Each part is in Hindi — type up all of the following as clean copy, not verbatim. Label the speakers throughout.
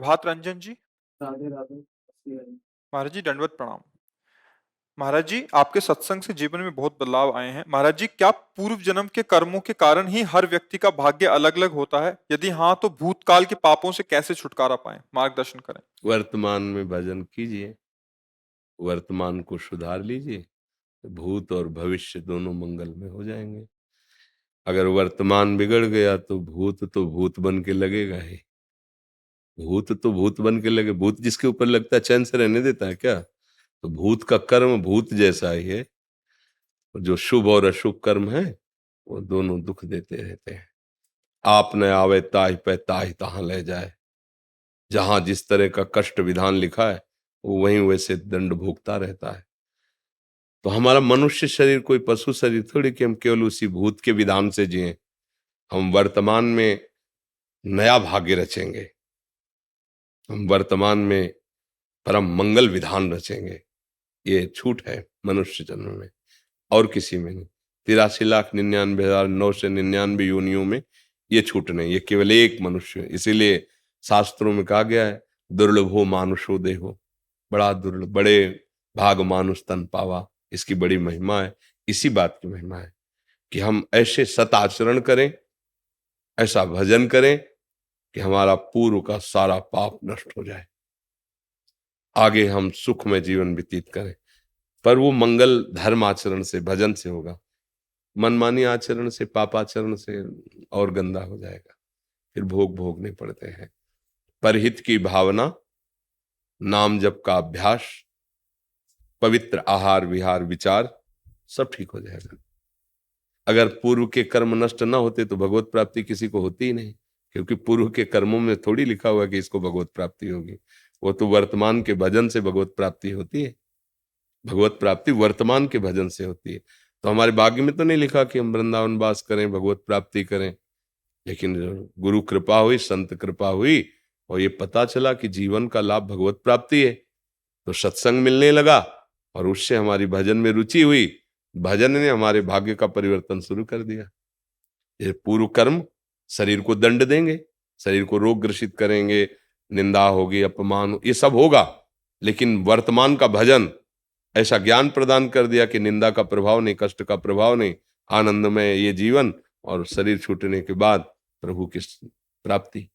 Speaker 1: प्रभात रंजन जी।
Speaker 2: राधे राधे।
Speaker 1: महाराज जी दंडवत प्रणाम। महाराज जी, आपके सत्संग से जीवन में बहुत बदलाव आए हैं। महाराज जी, क्या पूर्व जन्म के कर्मों के कारण ही हर व्यक्ति का भाग्य अलग अलग होता है? यदि हाँ, तो भूतकाल के पापों से कैसे छुटकारा पाएं? मार्गदर्शन करें।
Speaker 3: वर्तमान में भजन कीजिए, वर्तमान को सुधार लीजिए, भूत और भविष्य दोनों मंगल में हो जाएंगे। अगर वर्तमान बिगड़ गया तो भूत बन के लगेगा ही। भूत तो भूत बन के लगे, भूत जिसके ऊपर लगता है चैन से रहने देता है क्या? तो भूत का कर्म भूत जैसा ही है। जो शुभ और अशुभ कर्म है वो दोनों दुख देते रहते हैं। आप न आवे ताहि पे ताहि तहां ले जाए। जहां जिस तरह का कष्ट विधान लिखा है वो वहीं वैसे दंड भोगता रहता है। तो हमारा मनुष्य शरीर कोई पशु शरीर थोड़ी कि हम केवल उसी भूत के विधान से जिए। हम वर्तमान में नया भाग्य रचेंगे, हम वर्तमान में परम मंगल विधान रचेंगे। ये छूट है मनुष्य जन्म में और किसी में नहीं। 83,99,999 योनियों में ये छूट नहीं, ये केवल एक मनुष्य है। इसीलिए शास्त्रों में कहा गया है, दुर्लभो मानुषो देहो, बड़ा दुर्लभ, बड़े भाग मानुष तन पावा। इसकी बड़ी महिमा है। इसी बात की महिमा है कि हम ऐसे सत आचरण करें, ऐसा भजन करें कि हमारा पूर्व का सारा पाप नष्ट हो जाए, आगे हम सुख में जीवन व्यतीत करें। पर वो मंगल धर्म आचरण से, भजन से होगा। मनमानी आचरण से, पापाचरण से और गंदा हो जाएगा, फिर भोग भोगने पड़ते हैं। परहित की भावना, नाम जप का अभ्यास, पवित्र आहार विहार विचार, सब ठीक हो जाएगा। अगर पूर्व के कर्म नष्ट ना होते तो भगवत प्राप्ति किसी को होती ही नहीं, क्योंकि पूर्व के कर्मों में थोड़ी लिखा हुआ कि इसको भगवत प्राप्ति होगी। वो तो वर्तमान के भजन से भगवत प्राप्ति होती है। भगवत प्राप्ति वर्तमान के भजन से होती है। तो हमारे भाग्य में तो नहीं लिखा कि हम वृंदावन वास करें, भगवत प्राप्ति करें, लेकिन गुरु कृपा हुई, संत कृपा हुई और ये पता चला कि जीवन का लाभ भगवत प्राप्ति है, तो सत्संग मिलने लगा और उससे हमारी भजन में रुचि हुई। भजन ने हमारे भाग्य का परिवर्तन शुरू कर दिया। ये पूर्व कर्म शरीर को दंड देंगे, शरीर को रोग ग्रसित करेंगे, निंदा होगी, अपमान, ये सब होगा। लेकिन वर्तमान का भजन ऐसा ज्ञान प्रदान कर दिया कि निंदा का प्रभाव नहीं, कष्ट का प्रभाव नहीं, आनंदमय ये जीवन, और शरीर छूटने के बाद प्रभु की प्राप्ति,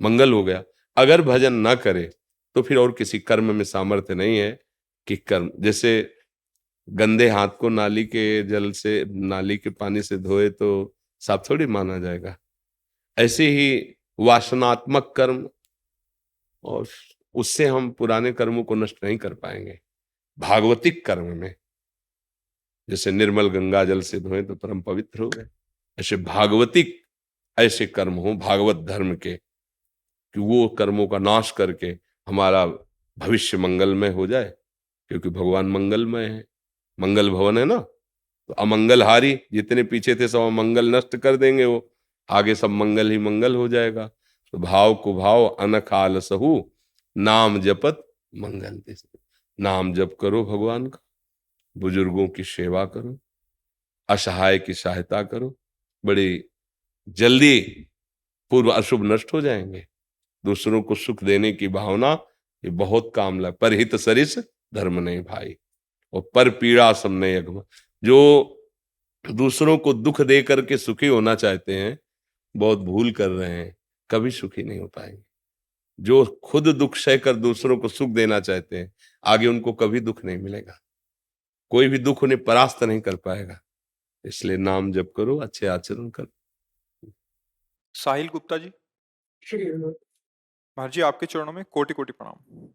Speaker 3: मंगल हो गया। अगर भजन ना करे तो फिर और किसी कर्म में सामर्थ्य नहीं है कि कर्म, जैसे गंदे हाथ को नाली के जल से, नाली के पानी से धोए तो साफ थोड़ी माना जाएगा। ऐसे ही वासनात्मक कर्म, और उससे हम पुराने कर्मों को नष्ट नहीं कर पाएंगे। भागवतिक कर्म में जैसे निर्मल गंगा जल से धोए तो परम पवित्र हो गए, ऐसे भागवतिक ऐसे कर्म हो भागवत धर्म के, कि वो कर्मों का नाश करके हमारा भविष्य मंगलमय हो जाए। क्योंकि भगवान मंगलमय है, मंगल भवन है ना। तो अमंगलहारी जितने पीछे थे सब अमंगल नष्ट कर देंगे वो, आगे सब मंगल ही मंगल हो जाएगा। तो भाव को भाव अनख आलसहु, नाम जपत मंगल दिस। नाम जप करो भगवान का, बुजुर्गों की सेवा करो, असहाय की सहायता करो, बड़ी जल्दी पूर्व अशुभ नष्ट हो जाएंगे। दूसरों को सुख देने की भावना ये बहुत काम लग। परहित सरिस धर्म नहीं भाई, और पर पीड़ा सम नहीं अगम। जो दूसरों को दुख दे करके सुखी होना चाहते हैं बहुत भूल कर रहे हैं, कभी सुखी नहीं हो पाएंगे। जो खुद दुख सहकर दूसरों को सुख देना चाहते हैं आगे उनको कभी दुख नहीं मिलेगा, कोई भी दुख उन्हें परास्त नहीं कर पाएगा। इसलिए नाम जप करो, अच्छे आचरण करो।
Speaker 1: साहिल गुप्ता जी।
Speaker 2: श्री
Speaker 1: महाराज जी, आपके चरणों में कोटि कोटि प्रणाम।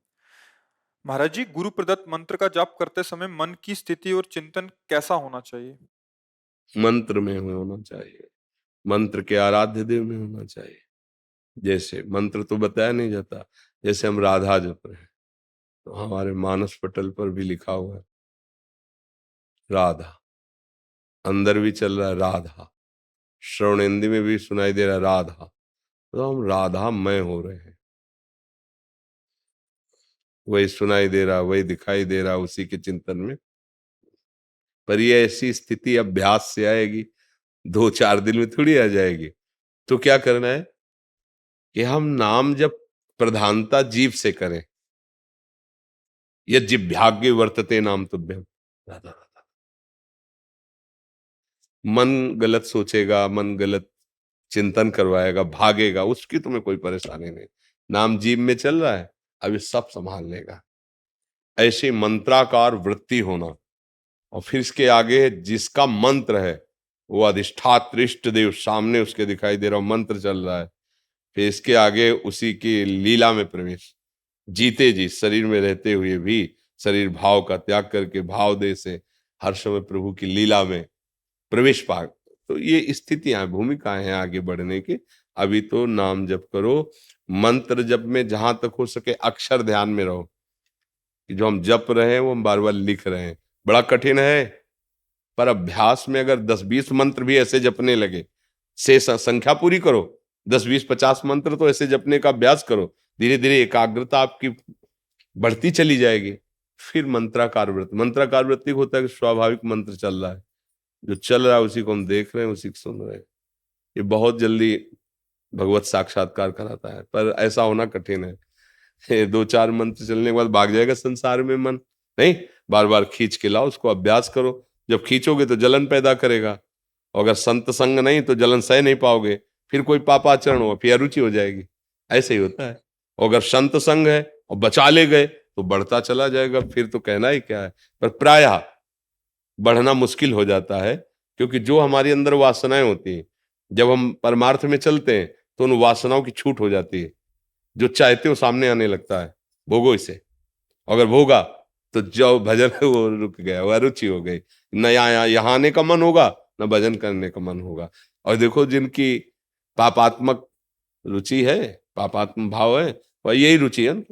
Speaker 1: महाराज जी, गुरु प्रदत्त मंत्र का जाप करते समय मन की स्थिति और चिंतन कैसा होना चाहिए?
Speaker 3: मंत्र में होना चाहिए, मंत्र के आराध्य देव में होना चाहिए। जैसे मंत्र तो बताया नहीं जाता, जैसे हम राधा जप रहे हैं तो हमारे मानस पटल पर भी लिखा हुआ है राधा, अंदर भी चल रहा है राधा, श्रवणेंद्र में भी सुनाई दे रहा है राधा, तो हम राधा मय हो रहे हैं। वही सुनाई दे रहा, वही दिखाई दे रहा, उसी के चिंतन में। पर ये ऐसी स्थिति अभ्यास से आएगी, 2-4 दिन में थोड़ी आ जाएगी। तो क्या करना है कि हम नाम जप प्रधानता जीव से करें। यज्जिभ्याग्गे वर्तते नाम तुभ्यम। राधा राधा। मन गलत सोचेगा, मन गलत चिंतन करवाएगा, भागेगा, उसकी तुम्हें कोई परेशानी नहीं। नाम जीव में चल रहा है, अब ये सब संभाल लेगा। ऐसे मंत्राकार वृत्ति होना। और फिर इसके आगे जिसका मंत्र है वो अधिष्ठात्र इष्ट देव सामने उसके दिखाई दे रहा, मंत्र चल रहा है। फिर इसके आगे उसी की लीला में प्रवेश, जीते जी शरीर में रहते हुए भी शरीर भाव का त्याग करके भाव दे से हर समय प्रभु की लीला में प्रवेश पा। तो ये स्थितियां, भूमिकाएं हैं आगे बढ़ने की। अभी तो नाम जप करो, मंत्र जप में जहां तक हो सके अक्षर ध्यान में रहो कि जो हम जप रहे हैं वो हम बार बार लिख रहे हैं। बड़ा कठिन है, पर अभ्यास में अगर 10-20 मंत्र भी ऐसे जपने लगे, से संख्या पूरी करो, 10-20-50 मंत्र तो ऐसे जपने का अभ्यास करो, धीरे धीरे एकाग्रता आपकी बढ़ती चली जाएगी। फिर मंत्राकार वृत्ति, मंत्राकार वृत्ति होता है कि स्वाभाविक मंत्र चल रहा है, जो चल रहा है उसी को हम देख रहे हैं, उसी को सुन रहे हैं। ये बहुत जल्दी भगवत साक्षात्कार कराता है, पर ऐसा होना कठिन है। 2-4 मंत्र चलने के बाद भाग जाएगा संसार में मन। नहीं, बार बार खींच के लाओ, उसको अभ्यास करो। जब खींचोगे तो जलन पैदा करेगा, और अगर संत संग नहीं तो जलन सह नहीं पाओगे, फिर कोई पापाचरण हो, फिर अरुचि हो जाएगी। ऐसे ही होता है। और अगर संत संग है और बचा ले गए तो बढ़ता चला जाएगा, फिर तो कहना ही क्या है। पर प्रायः बढ़ना मुश्किल हो जाता है, क्योंकि जो हमारी अंदर वासनाएं होती हैं, जब हम परमार्थ में चलते हैं तो उन वासनाओं की छूट हो जाती है। जो चाहते हो सामने आने लगता है, भोगो इसे। अगर भोगा तो जो भजन है वो रुक गया, वो अरुचि हो गई। न यहाँ आने का मन होगा, न भजन करने का मन होगा। और देखो जिनकी पापात्मक रुचि है, पापात्म भाव है, वह यही रुचि है।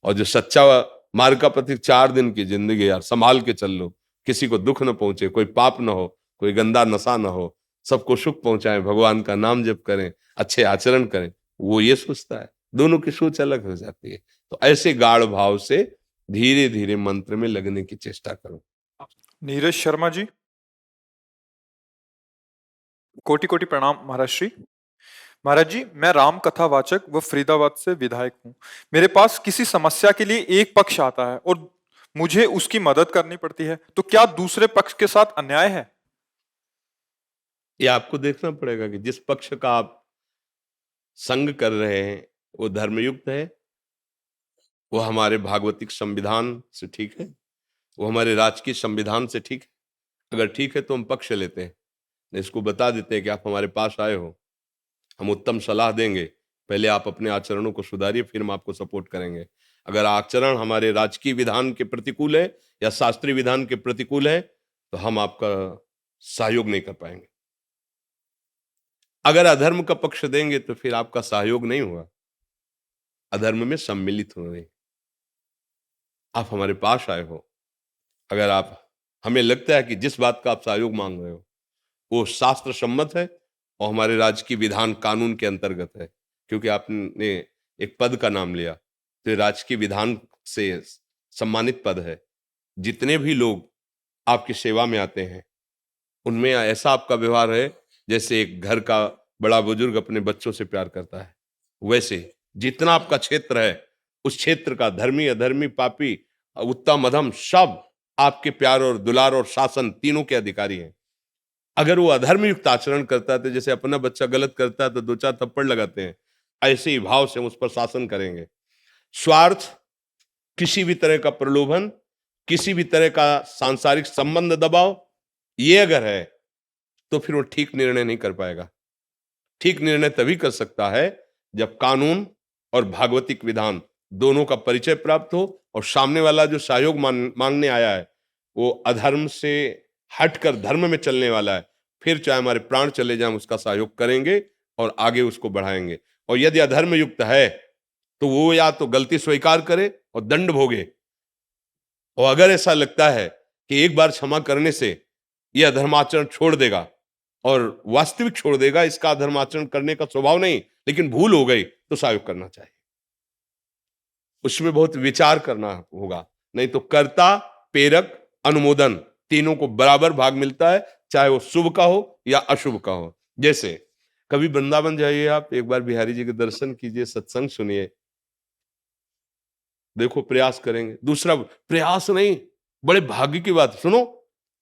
Speaker 3: और जो सच्चा मार्ग का प्रतीक, 4 दिन की जिंदगी यार संभाल के चल लो, किसी को दुख न पहुंचे, कोई पाप न हो, कोई गंदा नशा न हो, सबको सुख पहुंचाए, भगवान का नाम जप करें, अच्छे आचरण करें, वो ये सोचता है। दोनों की सोच अलग हो जाती है। तो ऐसे गाढ़ भाव से धीरे धीरे मंत्र में लगने की चेष्टा करो।
Speaker 1: नीरज शर्मा जी, कोटि कोटि प्रणाम महाराज श्री। महाराज जी, मैं राम कथावाचक व फरीदाबाद से विधायक हूँ। मेरे पास किसी समस्या के लिए एक पक्ष आता है और मुझे उसकी मदद करनी पड़ती है, तो क्या दूसरे पक्ष के साथ अन्याय है?
Speaker 3: ये आपको देखना पड़ेगा कि जिस पक्ष का आप संग कर रहे हैं वो धर्मयुक्त है, वो हमारे भागवतिक संविधान से ठीक है, वो हमारे राजकीय संविधान से ठीक है। अगर ठीक है तो हम पक्ष लेते हैं, इसको बता देते हैं कि आप हमारे पास आए हो, हम उत्तम सलाह देंगे, पहले आप अपने आचरणों को सुधारिए, फिर हम आपको सपोर्ट करेंगे। अगर आचरण हमारे राजकीय विधान के प्रतिकूल है या शास्त्रीय विधान के प्रतिकूल है तो हम आपका सहयोग नहीं कर पाएंगे। अगर अधर्म का पक्ष देंगे तो फिर आपका सहयोग नहीं होगा, अधर्म में सम्मिलित हो रहे। आप हमारे पास आए हो, अगर आप, हमें लगता है कि जिस बात का आप सहयोग मांग रहे हो वो शास्त्र सम्मत है और हमारे राज्य की विधान कानून के अंतर्गत है, क्योंकि आपने एक पद का नाम लिया, तो ये राजकीय विधान से सम्मानित पद है। जितने भी लोग आपकी सेवा में आते हैं उनमें ऐसा आपका व्यवहार है जैसे एक घर का बड़ा बुजुर्ग अपने बच्चों से प्यार करता है। वैसे जितना आपका क्षेत्र है उस क्षेत्र का धर्मी अधर्मी पापी उत्तम अधम सब आपके प्यार और दुलार और शासन तीनों के अधिकारी हैं। अगर वो अधर्म युक्त आचरण करता है तो जैसे अपना बच्चा गलत करता है तो 2-4 थप्पड़ लगाते हैं, ऐसे ही भाव से हम उस पर शासन करेंगे। स्वार्थ, किसी भी तरह का प्रलोभन, किसी भी तरह का सांसारिक संबंध दबाव, ये अगर है तो फिर वो ठीक निर्णय नहीं कर पाएगा। ठीक निर्णय तभी कर सकता है जब कानून और भागवतिक विधान दोनों का परिचय प्राप्त हो और सामने वाला जो सहयोग मांगने आया है वो अधर्म से हटकर धर्म में चलने वाला है, फिर चाहे हमारे प्राण चले जाएं उसका सहयोग करेंगे और आगे उसको बढ़ाएंगे। और यदि अधर्म युक्त है तो वो या तो गलती स्वीकार करे और दंड भोगे, और अगर ऐसा लगता है कि एक बार क्षमा करने से यह अधर्माचरण छोड़ देगा और वास्तविक छोड़ देगा, इसका अधर्माचरण करने का स्वभाव नहीं, लेकिन भूल हो गई, तो सहयोग करना चाहिए। उसमें बहुत विचार करना होगा, नहीं तो कर्ता प्रेरक अनुमोदन तीनों को बराबर भाग मिलता है, चाहे वो शुभ का हो या अशुभ का हो। जैसे कभी वृंदावन जाइए आप, एक बार बिहारी जी के दर्शन कीजिए, सत्संग सुनिए, देखो प्रयास करेंगे। दूसरा प्रयास नहीं, बड़े भाग्य की बात सुनो,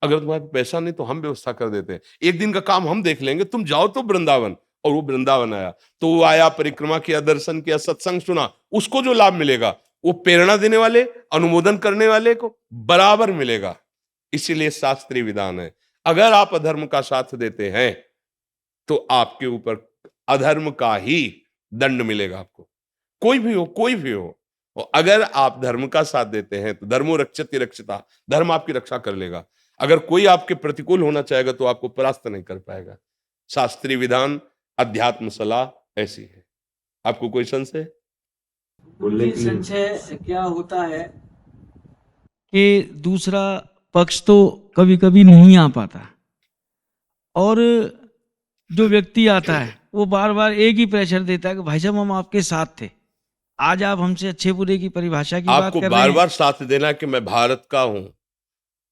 Speaker 3: अगर तुम्हारे पास पैसा नहीं तो हम व्यवस्था कर देते हैं, एक दिन का काम हम देख लेंगे, तुम जाओ तो वृंदावन। और वो वृंदावन आया तो वो आया, परिक्रमा किया, दर्शन किया, सत्संग सुना, उसको जो लाभ मिलेगा वो प्रेरणा देने वाले, अनुमोदन करने वाले को बराबर मिलेगा। इसीलिए शास्त्रीय विधान है, अगर आप अधर्म का साथ देते हैं तो आपके ऊपर अधर्म का ही दंड मिलेगा आपको, कोई भी हो, कोई भी हो। और अगर आप धर्म का साथ देते हैं तो धर्मो रक्षति रक्षिता, धर्म आपकी रक्षा कर लेगा। अगर कोई आपके प्रतिकूल होना चाहेगा तो आपको परास्त नहीं कर पाएगा। शास्त्रीय विधान, अध्यात्म सलाह ऐसी है। आपको कोई संशय बोलने
Speaker 2: जी,
Speaker 3: के लिए?
Speaker 2: संशय क्या होता है कि दूसरा पक्ष तो कभी कभी नहीं आ पाता, और जो व्यक्ति आता है वो बार बार एक ही प्रेशर देता है कि भाई साहब हम आपके साथ थे, आज आप हमसे अच्छे बुरे की परिभाषा की बात
Speaker 3: आपको
Speaker 2: कर रहे
Speaker 3: बार
Speaker 2: हैं।
Speaker 3: बार साथ देना कि मैं भारत का हूं,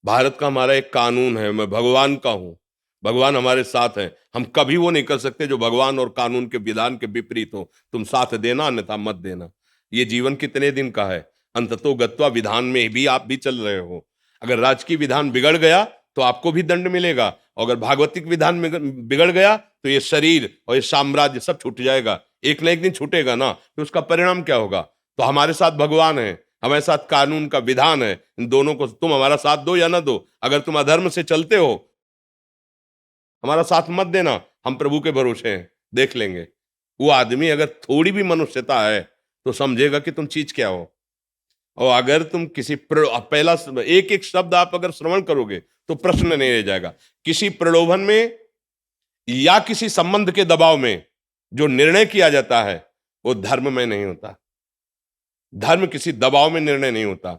Speaker 3: भारत का हमारा एक कानून है, मैं भगवान का हूं, भगवान हमारे साथ है, हम कभी वो नहीं कर सकते जो भगवान और कानून के विधान के विपरीत हो। तुम साथ देना अन्यथा मत देना। ये जीवन कितने दिन का है, अंततो गत्वा विधान में भी आप भी चल रहे हो। अगर राजकीय विधान बिगड़ गया तो आपको भी दंड मिलेगा, और अगर भागवतिक विधान में बिगड़ गया तो ये शरीर और ये साम्राज्य सब छूट जाएगा, एक ना एक दिन छूटेगा ना, तो उसका परिणाम क्या होगा? तो हमारे साथ भगवान है, हमारे साथ कानून का विधान है, इन दोनों को तुम हमारा साथ दो या ना दो। अगर तुम अधर्म से चलते हो हमारा साथ मत देना, हम प्रभु के भरोसे हैं, देख लेंगे। वो आदमी अगर थोड़ी भी मनुष्यता है तो समझेगा कि तुम चीज क्या हो। और अगर तुम किसी पहला एक एक शब्द आप अगर श्रवण करोगे तो प्रश्न नहीं रह जाएगा। किसी प्रलोभन में या किसी संबंध के दबाव में जो निर्णय किया जाता है वो धर्म में नहीं होता। धर्म किसी दबाव में निर्णय नहीं होता।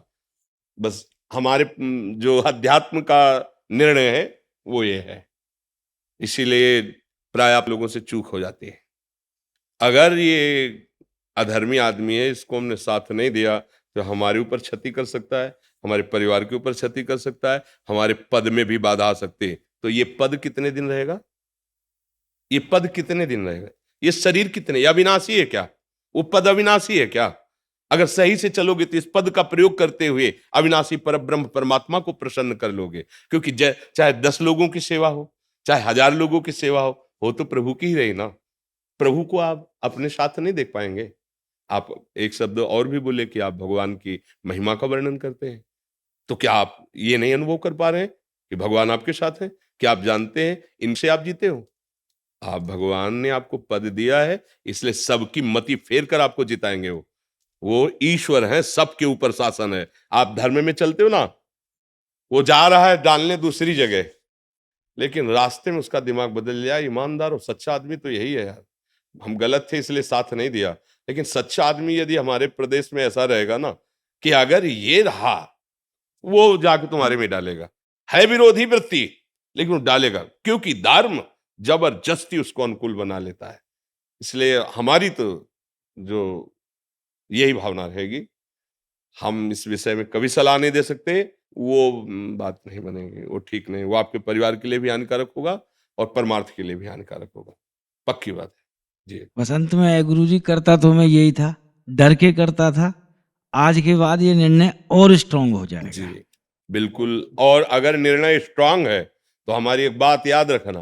Speaker 3: बस हमारे जो अध्यात्म का निर्णय है वो ये है। इसीलिए प्राय आप लोगों से चूक हो जाती है। अगर ये अधर्मी आदमी है, इसको हमने साथ नहीं दिया तो हमारे ऊपर क्षति कर सकता है, हमारे परिवार के ऊपर क्षति कर सकता है, हमारे पद में भी बाधा आ सकती है। तो ये पद कितने दिन रहेगा? ये पद कितने दिन रहेगा? ये शरीर कितने, ये अविनाशी है क्या? वो पद अविनाशी है क्या? अगर सही से चलोगे तो इस पद का प्रयोग करते हुए अविनाशी परब्रह्म परमात्मा को प्रसन्न कर लोगे। क्योंकि चाहे 10 लोगों की सेवा हो, चाहे 1000 लोगों की सेवा हो तो प्रभु की ही रही ना। प्रभु को आप अपने साथ नहीं देख पाएंगे। आप एक शब्द और भी बोले कि आप भगवान की महिमा का वर्णन करते हैं, तो क्या आप ये नहीं अनुभव कर पा रहे हैं कि भगवान आपके साथ हैं? क्या आप जानते हैं इनसे आप जीते हो? आप, भगवान ने आपको पद दिया है, इसलिए सबकी मति फेर कर आपको जिताएंगे। वो ईश्वर है, सबके ऊपर शासन है। आप धर्म में चलते हो ना, वो जा रहा है डालने दूसरी जगह, लेकिन रास्ते में उसका दिमाग बदल जाए। ईमानदार और सच्चा आदमी तो यही है यार। हम गलत थे इसलिए साथ नहीं दिया, लेकिन सच्चा आदमी यदि हमारे प्रदेश में ऐसा रहेगा ना कि अगर ये रहा, वो जाके तुम्हारे में डालेगा। है विरोधी वृत्ति लेकिन वो डालेगा, क्योंकि धर्म जबरदस्ती उसको अनुकूल बना लेता है। इसलिए हमारी तो जो यही भावना रहेगी। हम इस विषय में कभी सलाह नहीं दे सकते, वो बात नहीं बनेगी, वो ठीक नहीं। वो आपके परिवार के लिए भी हानिकारक होगा और परमार्थ के लिए भी हानिकारक होगा, पक्की बात है जी।
Speaker 2: बसंत में गुरुजी करता तो मैं यही था, डर के करता था। आज के बाद ये निर्णय और स्ट्रांग हो जाएगा।
Speaker 3: जी बिल्कुल। और अगर निर्णय स्ट्रांग है तो हमारी एक बात याद रखना,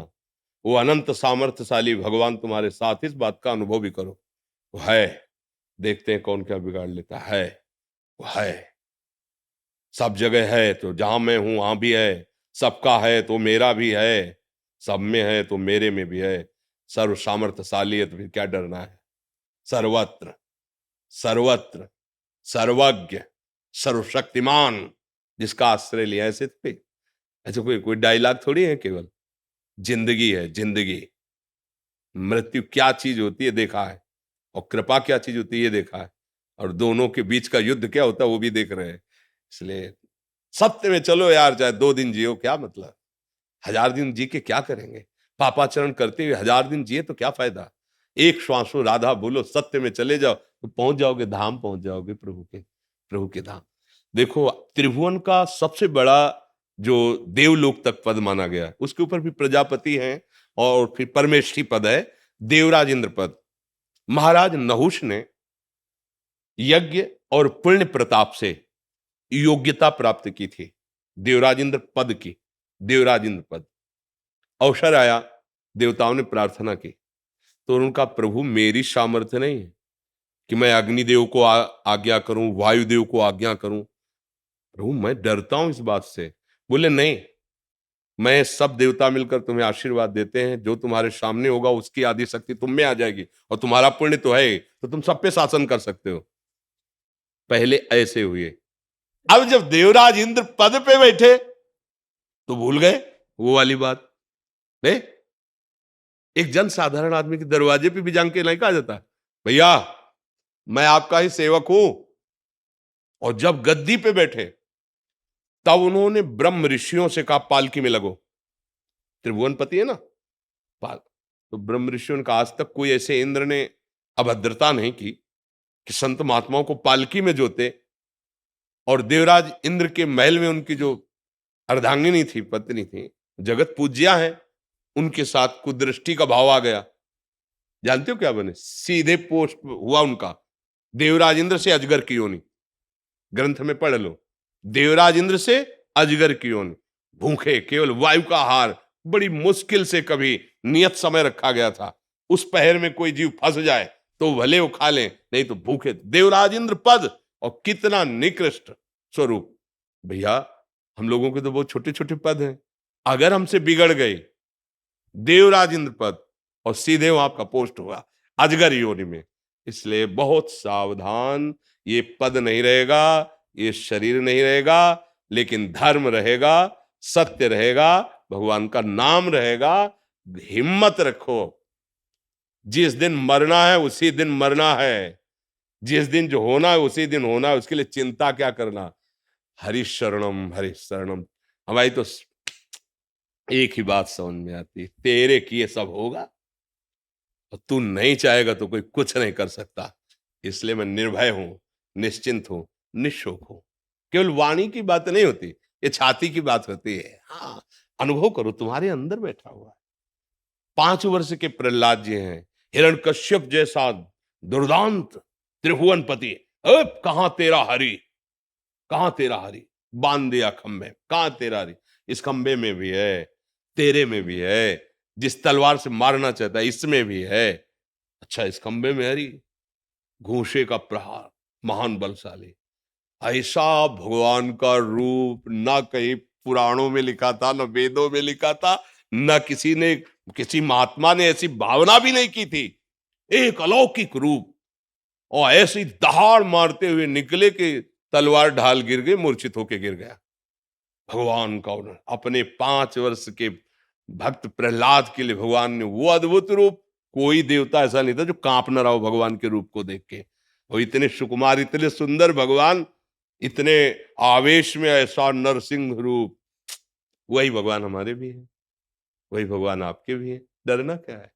Speaker 3: वो अनंत सामर्थ्यशाली भगवान तुम्हारे साथ, इस बात का अनुभव भी करो। वो है, देखते हैं कौन क्या बिगाड़ लेता है। वो है, सब जगह है, तो जहां मैं हूं वहां भी है। सबका है तो मेरा भी है, सब में है तो मेरे में भी है। सर्व सामर्थ्यशाली है तो फिर क्या डरना है? सर्वत्र सर्वत्र सर्वज्ञ सर्वशक्तिमान जिसका आश्रय लिया, ऐसे थोड़ी, ऐसे कोई कोई डायलॉग थोड़ी है। केवल जिंदगी है, जिंदगी। मृत्यु क्या चीज होती है देखा है, और कृपा क्या चीज होती है ये देखा है, और दोनों के बीच का युद्ध क्या होता है वो भी देख रहे हैं। इसलिए सत्य में चलो यार, चाहे 2 दिन जियो क्या मतलब, 1000 दिन जी के क्या करेंगे? पापाचरण करते हुए 1000 दिन जिए तो क्या फायदा? एक श्वासो राधा बोलो, सत्य में चले जाओ तो पहुंच जाओगे धाम, पहुंच जाओगे प्रभु के धाम। देखो, त्रिभुवन का सबसे बड़ा जो देवलोक तक पद माना गया है, उसके ऊपर भी प्रजापति हैं और फिर परमेष्ठी पद है, देवराज इंद्र पद। महाराज नहुष ने यज्ञ और पुण्य प्रताप से योग्यता प्राप्त की थी, देवराजेंद्र पद की, देवराजेंद्र पद। अवसर आया, देवताओं ने प्रार्थना की, तो उनका प्रभु मेरी सामर्थ्य नहीं है कि मैं अग्निदेव को आज्ञा करूं, वायुदेव को आज्ञा करूं। प्रभु मैं डरता हूं इस बात से। बोले नहीं, मैं सब देवता मिलकर तुम्हें आशीर्वाद देते हैं, जो तुम्हारे सामने होगा उसकी आदि शक्ति तुम में आ जाएगी, और तुम्हारा पुण्य तो है तो तुम सब पे शासन कर सकते हो। पहले ऐसे हुए, अब जब देवराज इंद्र पद पे बैठे तो भूल गए वो वाली बात। नहीं, एक जन साधारण आदमी के दरवाजे पे भी जान के नहीं कहा जाता भैया मैं आपका ही सेवक हूं। और जब गद्दी पे बैठे तब उन्होंने ब्रह्म ऋषियों से कहा पालकी में लगो। त्रिभुवनपति है ना पाल, तो ब्रह्म ऋषियों ने कहा आज तक कोई ऐसे इंद्र ने अभद्रता नहीं की कि संत महात्माओं को पालकी में जोते। और देवराज इंद्र के महल में उनकी जो अर्धांगिनी थी, पत्नी थी, जगत पूज्या है, उनके साथ कुदृष्टि का भाव आ गया। जानते हो क्या बने? सीधे पोस्ट हुआ उनका, देवराज इंद्र से अजगर की योनि। ग्रंथ में पढ़ लो, देवराज इंद्र से अजगर की योनि। भूखे, केवल वायु का आहार, बड़ी मुश्किल से कभी नियत समय रखा गया था, उस पहर में कोई जीव फंस जाए तो भले वो खा लें, नहीं तो भूखे। देवराज इंद्र पद, और कितना निकृष्ट स्वरूप। भैया हम लोगों के तो बहुत छोटे छोटे पद हैं, अगर हमसे बिगड़ गए, देवराज इंद्र पद और सीधे वहां आपका पोस्ट हुआ अजगर योनि में। इसलिए बहुत सावधान, ये पद नहीं रहेगा, ये शरीर नहीं रहेगा, लेकिन धर्म रहेगा, सत्य रहेगा, भगवान का नाम रहेगा। हिम्मत रखो, जिस दिन मरना है उसी दिन मरना है, जिस दिन जो होना है उसी दिन होना है, उसके लिए चिंता क्या करना। हरि शरणम हरि शरणम। हमारी तो एक ही बात समझ में आती, तेरे किए सब होगा, और तू नहीं चाहेगा तो कोई कुछ नहीं कर सकता। इसलिए मैं निर्भय हूं, निश्चिंत हूं, निशोक हूं। केवल वाणी की बात नहीं होती, ये छाती की बात होती है। हाँ, अनुभव करो, तुम्हारे अंदर बैठा हुआ है। 5 वर्ष के प्रहलाद जी हैं, हिरण्यकश्यप जैसा दुर्दांत त्रिभुवनपति। अब कहां तेरा हरि, कहां तेरा हरि? बांध दिया खंबे, कहां तेरा हरि? इस खंबे में भी है, तेरे में भी है, जिस तलवार से मारना चाहता है इसमें भी है। अच्छा, इस खंबे में हरि, घूंसे का प्रहार, महान बलशाली। ऐसा भगवान का रूप ना कहीं पुराणों में लिखा था, न वेदों में लिखा था, न किसी ने, किसी महात्मा ने ऐसी भावना भी नहीं की थी। एक अलौकिक रूप, और ऐसी दहाड़ मारते हुए निकले कि तलवार ढाल गिर गई, मूर्छित होके गिर गया। भगवान का अपने 5 वर्ष के भक्त प्रहलाद के लिए भगवान ने वो अद्भुत रूप, कोई देवता ऐसा नहीं था जो कांप न रहा हो भगवान के रूप को देख के। और इतने सुकुमार, इतने सुंदर भगवान, इतने आवेश में ऐसा नरसिंह रूप। वही भगवान हमारे भी है, वही भगवान आपके भी है। डरना क्या है?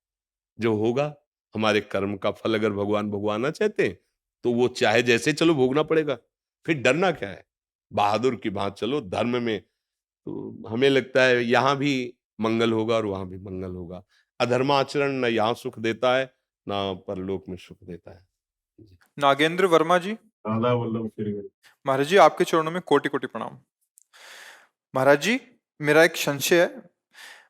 Speaker 3: जो होगा हमारे कर्म का फल, अगर भगवान भगवाना चाहते हैं तो वो चाहे जैसे चलो भोगना पड़ेगा, फिर डरना क्या है? बहादुर की बात चलो धर्म में, तो हमें लगता है यहां भी मंगल होगा और वहां भी मंगल होगा। अधर्माचरण न यहाँ सुख देता है, ना परलोक में सुख देता है।
Speaker 1: नागेंद्र वर्मा जी,
Speaker 4: राधा वल्लभ श्री
Speaker 1: महाराज जी आपके चरणों में कोटि कोटि प्रणाम। महाराज जी मेरा एक संशय है,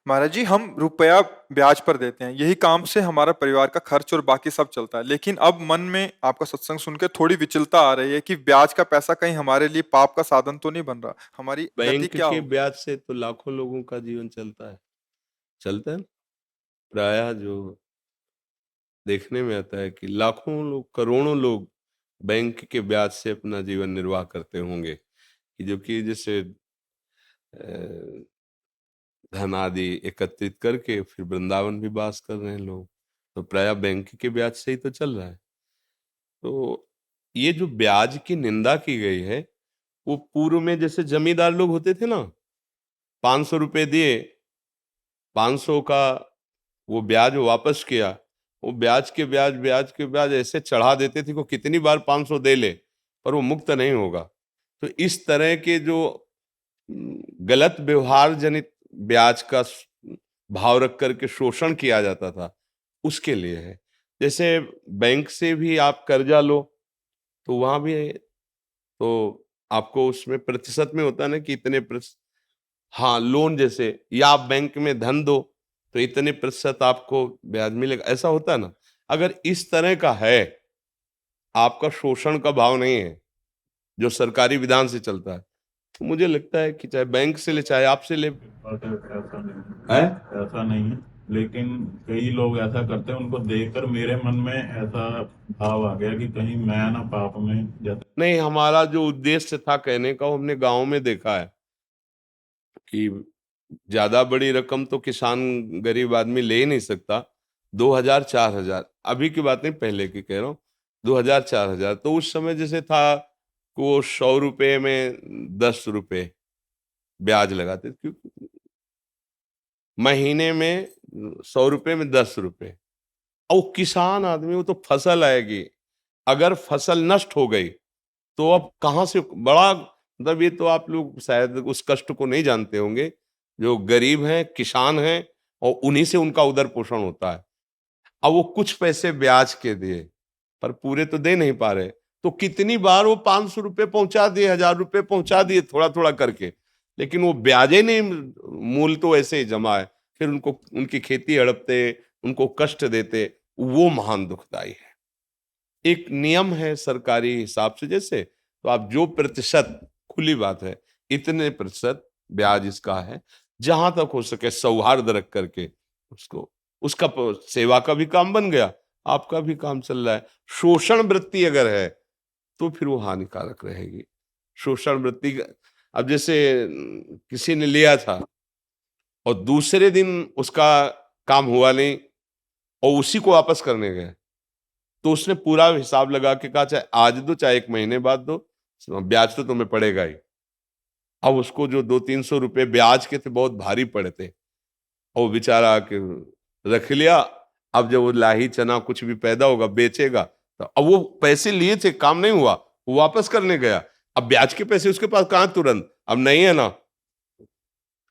Speaker 1: महाराज जी हम रुपया ब्याज पर देते हैं, यही काम से हमारा परिवार का खर्च और बाकी सब चलता है, लेकिन अब मन में आपका सत्संग सुनकर थोड़ी विचलता आ रही है कि ब्याज का पैसा कहीं हमारे लिए पाप का साधन तो नहीं बन रहा, हमारी गति
Speaker 3: बैंक
Speaker 1: क्या
Speaker 3: के
Speaker 1: हो?
Speaker 3: ब्याज से तो लाखों लोगों का जीवन चलता है, चलता है। प्रायः जो देखने में आता है कि लाखों लोग, करोड़ों लोग बैंक के ब्याज से अपना जीवन निर्वाह करते होंगे, कि जो कि जैसे धन आदि एकत्रित करके फिर वृंदावन भी वास कर रहे हैं लोग, तो प्रायः बैंक के ब्याज से ही तो चल रहा है। तो ये जो ब्याज की निंदा की गई है, वो पूर्व में जैसे जमींदार लोग होते थे ना, 500 रुपए दिए, 500 का वो ब्याज वापस किया, वो ब्याज के ब्याज ऐसे चढ़ा देते थे कि कितनी बार 500 दे ले पर वो मुक्त नहीं होगा। तो इस तरह के जो गलत व्यवहार जनित ब्याज का भाव रख करके शोषण किया जाता था, उसके लिए है। जैसे बैंक से भी आप कर्जा लो तो वहां भी तो आपको उसमें प्रतिशत में होता है ना कि इतने प्रतिशत, हाँ लोन जैसे, या आप बैंक में धन दो तो इतने प्रतिशत आपको ब्याज मिलेगा, ऐसा होता है ना। अगर इस तरह का है, आपका शोषण का भाव नहीं है जो सरकारी विधान से चलता है, तो मुझे लगता है कि चाहे बैंक से ले चाहे आपसे ले।
Speaker 4: बट ऐसा नहीं
Speaker 3: है
Speaker 4: ऐसा नहीं है, लेकिन कई लोग ऐसा करते हैं, उनको देखकर मेरे मन में ऐसा भाव आ गया कि कहीं मैं ना पाप में जैसे।
Speaker 3: नहीं, हमारा जो उद्देश्य था कहने का, वो हमने गांव में देखा है कि ज्यादा बड़ी रकम तो किसान गरीब आदमी ले ही नहीं सकता। 2000 4000, अभी की बात नहीं, पहले की कह रहा हूँ, 2000 4000, तो उस समय जैसे था कि वो 100 रुपए में 10 रुपए ब्याज लगाते, क्योंकि महीने में 100 रुपए में 10 रुपए। और वो किसान आदमी, वो तो फसल आएगी, अगर फसल नष्ट हो गई तो अब कहाँ से बड़ा, मतलब ये तो आप लोग शायद उस कष्ट को नहीं जानते होंगे, जो गरीब हैं किसान हैं और उन्हीं से उनका उदर पोषण होता है। अब वो कुछ पैसे ब्याज के दिए पर पूरे तो दे नहीं पा रहे, तो कितनी बार वो 500 रुपये पहुंचा दिए, 1000 रुपये पहुंचा दिए, थोड़ा थोड़ा करके, लेकिन वो ब्याजे नहीं, मूल तो ऐसे ही जमा है, फिर उनको उनकी खेती हड़पते, उनको कष्ट देते, वो महान दुखदाई है। एक नियम है सरकारी हिसाब से, जैसे तो आप जो प्रतिशत, खुली बात है, इतने प्रतिशत ब्याज इसका है, जहां तक हो सके सौहार्द रख करके उसको, उसका सेवा का भी काम बन गया, आपका भी काम चल रहा है। शोषण वृत्ति अगर है तो फिर वो हानिकारक रहेगी। शोषण वृत्ति अब जैसे किसी ने लिया था और दूसरे दिन उसका काम हुआ नहीं और उसी को वापस करने गए, तो उसने पूरा हिसाब लगा के कहा चाहे आज दो चाहे 1 महीने बाद दो, ब्याज तो तुम्हें पड़ेगा ही। अब उसको जो 200-300 रुपए ब्याज के थे बहुत भारी पड़े थे, और वो बेचारा के रख लिया। अब जब वो लाही चना कुछ भी पैदा होगा बेचेगा, तो अब वो पैसे लिए थे, काम नहीं हुआ, वो वापस करने गया, अब ब्याज के पैसे उसके पास कहाँ तुरंत, अब नहीं है ना,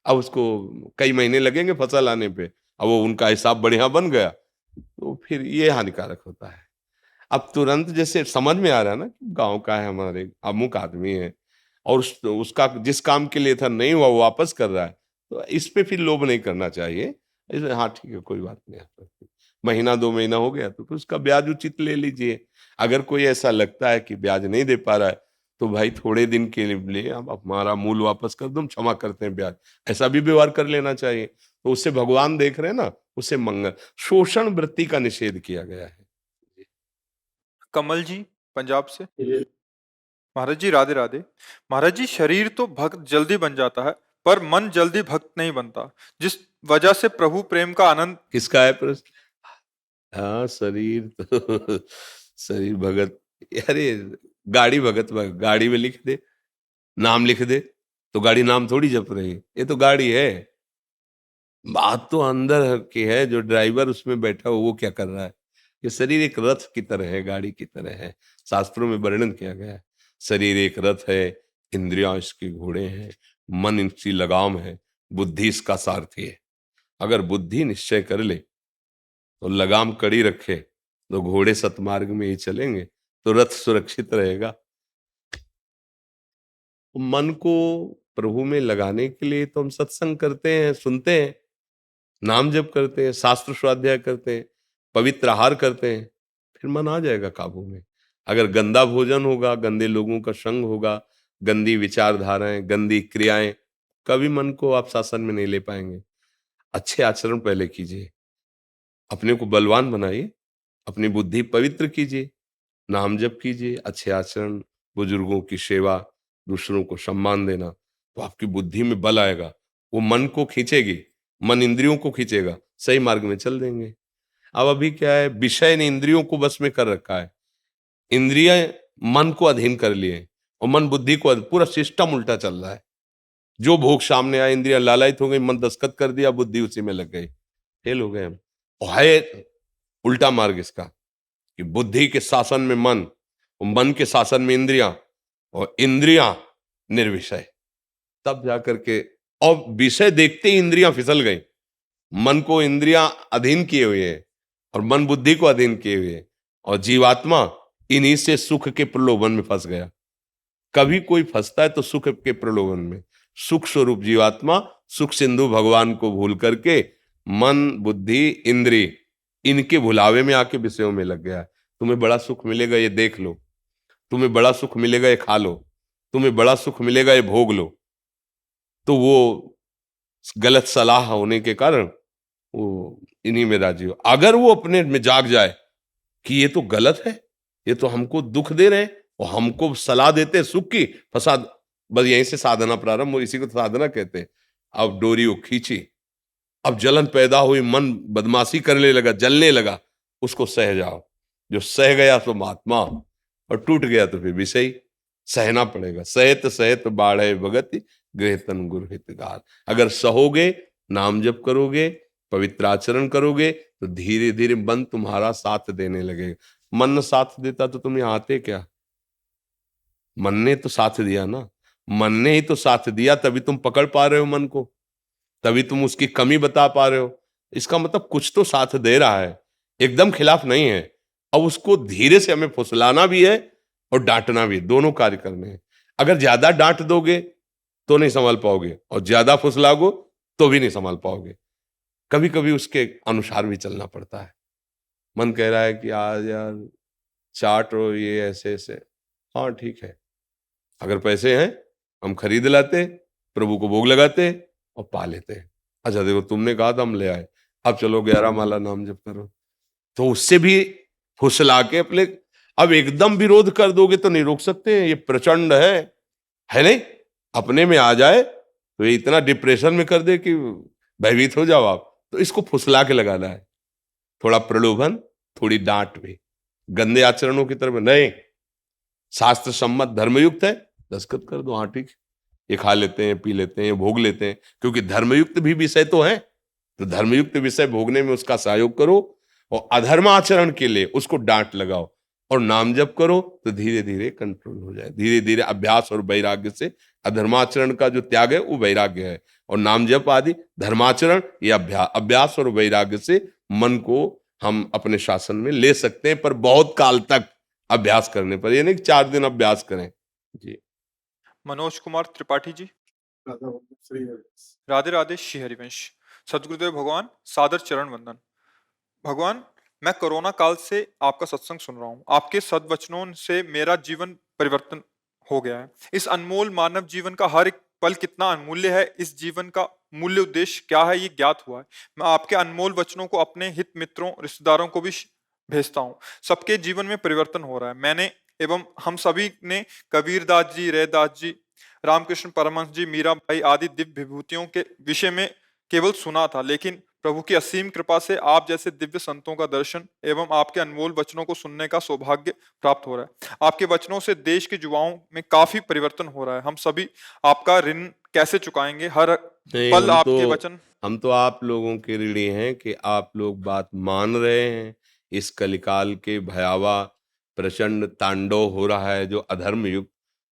Speaker 3: अब उसको कई महीने लगेंगे फसल आने पे, अब वो उनका हिसाब बढ़िया बन गया, तो फिर ये हानिकारक होता है। अब तुरंत जैसे समझ में आ रहा है ना कि गांव का है, हमारे अमुक आदमी है और उसका जिस काम के लिए था नहीं हुआ, वो वापस कर रहा है, तो इस पे फिर लोभ नहीं करना चाहिए। इसमें हाँ ठीक है, कोई बात नहीं है, महीना 2 महीना हो गया तो फिर उसका ब्याज उचित ले लीजिए। अगर कोई ऐसा लगता है कि ब्याज नहीं दे पा रहा है, तो भाई थोड़े दिन के लिए आप हमारा मूल वापस कर दो, हम क्षमा करते हैं ब्याज, ऐसा भी व्यवहार कर लेना चाहिए। तो उससे भगवान देख रहे हैं ना, उससे मंगल, शोषण वृत्ति का निषेध किया गया है।
Speaker 1: कमल जी पंजाब से। महाराज जी राधे राधे। महाराज जी शरीर तो भक्त जल्दी बन जाता है पर मन जल्दी भक्त नहीं बनता, जिस वजह से प्रभु प्रेम का आनंद।
Speaker 3: किसका है प्रश्न? हाँ, शरीर तो शरीर भगत, अरे गाड़ी भगत, गाड़ी में लिख दे, नाम लिख दे, तो गाड़ी नाम थोड़ी जप रही है, ये तो गाड़ी है। बात तो अंदर की है, जो ड्राइवर उसमें बैठा हो वो क्या कर रहा है। ये शरीर एक रथ की तरह है, गाड़ी की तरह है, शास्त्रों में वर्णन किया गया है। शरीर एक रथ है, इंद्रियां इसके घोड़े हैं, मन इसकी लगाम है, बुद्धि इसका सारथी है। अगर बुद्धि निश्चय कर ले तो लगाम कड़ी रखे तो घोड़े सतमार्ग में ही चलेंगे, तो रथ सुरक्षित रहेगा। मन को प्रभु में लगाने के लिए तो हम सत्संग करते हैं, सुनते हैं, नाम जप करते हैं, शास्त्र स्वाध्याय करते हैं, पवित्र आहार करते हैं, फिर मन आ जाएगा काबू में। अगर गंदा भोजन होगा, गंदे लोगों का संग होगा, गंदी विचारधाराएं, गंदी क्रियाएं, कभी मन को आप शासन में नहीं ले पाएंगे। अच्छे आचरण पहले कीजिए, अपने को बलवान बनाइए, अपनी बुद्धि पवित्र कीजिए, नाम जप कीजिए, अच्छे आचरण, बुजुर्गों की सेवा, दूसरों को सम्मान देना, तो आपकी बुद्धि में बल आएगा, वो मन को खींचेगी, मन इंद्रियों को खींचेगा, सही मार्ग में चल देंगे। अब अभी क्या है, विषय ने इंद्रियों को बस में कर रखा है, इंद्रिय मन को अधीन कर लिए और मन बुद्धि को, पूरा सिस्टम उल्टा चल रहा है। जो भोग सामने आया, इंद्रियां लालायित हो गई, मन दस्तखत कर दिया, बुद्धि उसी में लग गई, फेल हो गए हम। और है उल्टा मार्ग इसका कि बुद्धि के शासन में मन, और मन के शासन में इंद्रियां, और इंद्रियां निर्विषय, तब जाकर के, और विषय देखते ही इंद्रियां फिसल गई, मन को इंद्रियां अधीन किए हुए हैं और मन बुद्धि को अधीन किए हुए हैं, और जीवात्मा इन्हीं से सुख के प्रलोभन में फंस गया। कभी कोई फंसता है तो सुख के प्रलोभन में। सुख स्वरूप जीवात्मा सुख सिंधु भगवान को भूल करके मन बुद्धि इंद्रिय इनके भुलावे में आके विषयों में लग गया है। तुम्हें बड़ा सुख मिलेगा ये देख लो, तुम्हें बड़ा सुख मिलेगा ये खा लो, तुम्हें बड़ा सुख मिलेगा ये भोग लो। तो वो गलत सलाह होने के कारण वो इन्हीं में राजी हो। अगर वो अपने में जाग जाए कि ये तो गलत है, ये तो हमको दुख दे रहे हैं और हमको सलाह देते हैं सुख की, फसाद, बस यहीं से साधना प्रारंभ, और इसी को तो साधना कहते हैं। अब डोरी वो खींची, अब जलन पैदा हुई, मन बदमाशी करने लगा, जलने लगा, उसको सह जाओ। जो सह गया तो महात्मा, और टूट गया तो फिर विषय। सहना पड़ेगा। सहत सहत बाढ़े भगति गृह तन गुरु हितगार। अगर सहोगे, नाम जप करोगे, पवित्र आचरण करोगे तो धीरे धीरे मन तुम्हारा साथ देने लगेगा। मन न साथ देता तो तुम यहाँ आते क्या? मन ने तो साथ दिया ना, मन ने ही तो साथ दिया, तभी तुम पकड़ पा रहे हो मन को, तभी तुम उसकी कमी बता पा रहे हो। इसका मतलब कुछ तो साथ दे रहा है, एकदम खिलाफ नहीं है। अब उसको धीरे से हमें फुसलाना भी है और डांटना भी, दोनों कार्य करने हैं। अगर ज्यादा डांट दोगे तो नहीं संभाल पाओगे, और ज्यादा फुसलाओगे तो भी नहीं संभाल पाओगे। कभी कभी उसके अनुसार भी चलना पड़ता है। मन कह रहा है कि आज यार चाट और ये ऐसे ऐसे, हाँ ठीक है, अगर पैसे हैं हम खरीद लाते, प्रभु को भोग लगाते और पा लेते। अच्छा देखो तुमने कहा था हम ले आए, अब चलो 11 माला नाम जप करो। तो उससे भी फुसला के अपने, अब एकदम विरोध कर दोगे तो नहीं रोक सकते, ये प्रचंड है नहीं? अपने में आ जाए तो ये इतना डिप्रेशन में कर दे कि भयभीत हो जाओ आप। तो इसको फुसला के लगाना है, थोड़ा प्रलोभन, थोड़ी डांट भी। गंदे आचरणों की तरफ नहीं, शास्त्र सम्मत धर्मयुक्त है, दस्तखत कर दो, हाँ ठीक, ये खा लेते हैं, पी लेते हैं, भोग लेते हैं, क्योंकि धर्मयुक्त भी विषय तो है। तो धर्मयुक्त विषय भोगने में उसका सहयोग करो, और अधर्म आचरण के लिए उसको डांट लगाओ, और नाम जप करो तो धीरे धीरे कंट्रोल हो जाए। धीरे धीरे अभ्यास और वैराग्य से, अधर्माचरण का जो त्याग है वो वैराग्य है, और नाम जप आदि धर्माचरण या अभ्यास और वैराग्य से मन को हम अपने शासन में ले सकते हैं, पर बहुत काल तक अभ्यास करने पर, यानी 4 दिन अभ्यास करें जी।
Speaker 1: मनोज कुमार त्रिपाठी जी। राधे राधे श्री हरिवंश। सदगुरुदेव भगवान, सादर चरण वंदन। भगवान, मैं कोरोना काल से आपका सत्संग सुन रहा हूँ। आपके सद्वचनों से मेरा जीवन परिवर्तन हो गया है। इस अनमोल मानव जीवन का हर एक पल कितना अनमूल्य है, इस जीवन का मूल्य उद्देश्य क्या है, ये ज्ञात हुआ है। मैं आपके अनमोल वचनों को अपने हित मित्रों, रिश्तेदारों को भी भेजता हूँ। सबके जीवन में परिवर्तन हो रहा है। मैंने एवं हम सभी ने कबीरदास जी, रैदास जी, रामकृष्ण परमहंस जी, मीराबाई आदि दिव्य विभूतियों के विषय में केवल सुना था, लेकिन प्रभु की असीम कृपा से आप जैसे दिव्य संतों का दर्शन एवं आपके अनमोल वचनों को सुनने का सौभाग्य प्राप्त हो रहा है। आपके वचनों से देश के युवाओं में काफी परिवर्तन हो रहा है। हम सभी आपका ऋण कैसे चुकाएंगे? हर
Speaker 3: नहीं,
Speaker 1: पल आपके वचन।
Speaker 3: हम तो आप लोगों के ऋणी हैं कि आप लोग बात मान रहे हैं। इस कलिकाल के भयावह प्रचंड तांडव हो रहा है जो अधर्म युग,